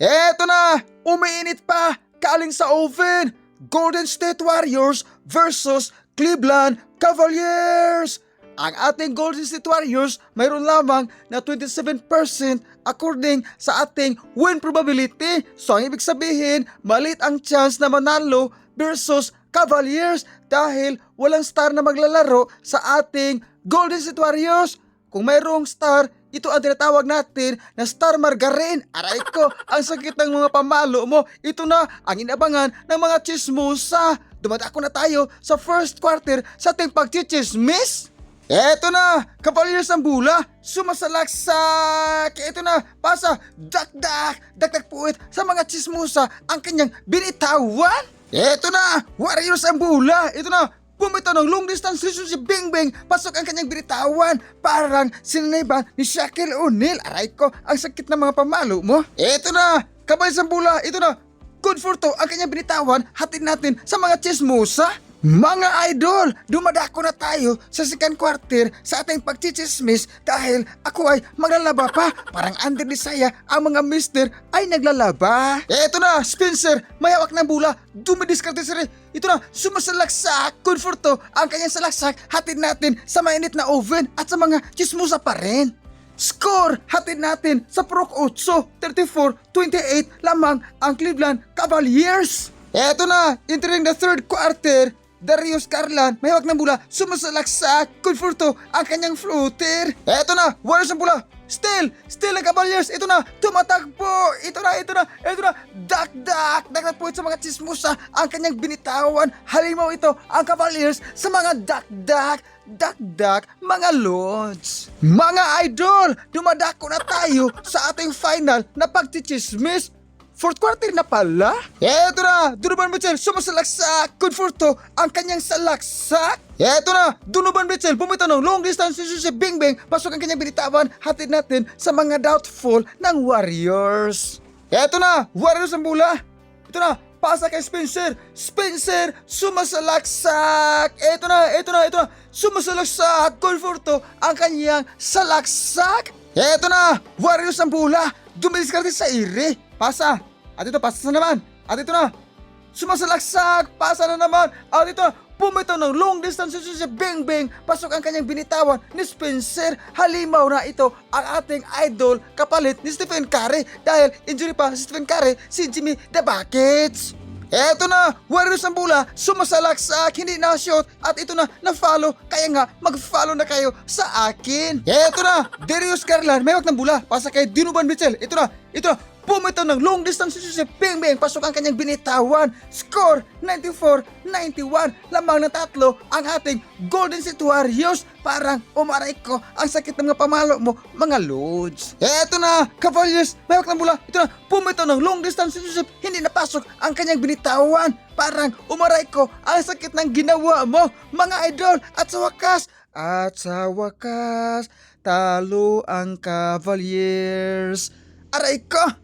Eto na! Umiinit pa! Kaling sa oven! Golden State Warriors versus Cleveland Cavaliers! Ang ating Golden State Warriors mayroon lamang na 27% according sa ating win probability. So ang ibig sabihin, maliit ang chance na manalo versus Cavaliers dahil walang star na maglalaro sa ating Golden State Warriors. Kung mayroong star, ito ang tinatawag natin na Star Margarine. Aray ko, ang sakit ng mga pamalo mo. Ito na ang inabangan ng mga chismosa. Dumadako na tayo sa first quarter sa ating pagchichismis. Eto na, Cavaliers ang bula, sumasalaksak. Eto na, pasa, dakdak puwit sa mga chismosa ang kanyang binitawan. Eto na, Warriors ang bula. Ito na, bumitaw ng long distance relationship si Bingbing. Pasok ang kanyang binitawan. Parang sinaniban ni Shaquille O'Neal. Aray ko, ang sakit ng mga pamalo mo. Eto na, Cavaliers ang bula. Ito na, good for two ang kanyang binitawan. Hatid natin sa mga chismosa. Mga idol, dumadako na tayo sa second quarter sa ating pagchichismis dahil ako ay maglalaba pa. Parang under ni Saya ang mga mister ay naglalaba. Eto na, Spencer, may hawak ng bula, dumidiskarte si Ray. Ito na, sumasalaksak, good for to ang kanyang salaksak. Hatid natin sa mainit na oven at sa mga chismosa pa rin. Score, hatid natin sa Proc 8, 34-28 lamang ang Cleveland Cavaliers. Eto na, entering the third quarter, Darius Garland, may hawak ng bula, sumasalaksak, good for to ang kanyang floater. Eto na, Warriors ang bula, still ang Cavaliers. Ito na, tumatakbo, ito na, dakdak po sa mga chismosa ang kanyang binitawan. Halimaw ito ang Cavaliers sa mga dakdak, mga lords. Mga idol, dumadako na tayo sa ating final na pagchichismis. Fourth quarter na pala. Eto na, Donovan Mitchell sumasalaksak, good for two ang kanyang salaksak. Eto na, Donovan Mitchell bumitaw ng long distance si Bingbing. Pasok ang kanyang binitawan, hatid natin sa mga doubtful ng Warriors. Eto na, Warriors ang bula. Ito na, pasa kay Spencer, sumasalaksak. Eto na, sumasalaksak, good for two ang kanyang salaksak. Eto na, Warriors ang bula, dumidiskarte sa ire. Pasa. At ito, pasa na naman. At ito na, sumasalaksak, pasa na naman. At ito, bumitaw ng long distance si Bingbing. Pasok ang kanyang binitawan ni Spencer. Halimaw na ito ang ating idol kapalit ni Stephen Curry. Dahil injury pa si Stephen Curry, si Jimmy the Buckets. Eto na, Warriors ang bula, sumasalaksak, hindi na shoot. At ito na, na-follow. Kaya nga, mag-follow na kayo sa akin. Eto na, Darius Garland, may hawak ng bula. Pasa kay Donovan Mitchell. Ito na, bumitaw ng long distance si Bingbing. Pasok ang kanyang binitawan. Score 94-91. Lamang ng tatlo ang ating Golden State Warriors. Parang umaray ko ang sakit ng mga pamalo mo, mga loads. Eto na, Cavaliers, may hawak ng bula. Ito na, bumitaw ng long distance si hindi napasok ang kanyang binitawan. Parang umaray ko ang sakit ng ginawa mo, mga idol. At sa wakas, talo ang Cavaliers. Aray ko!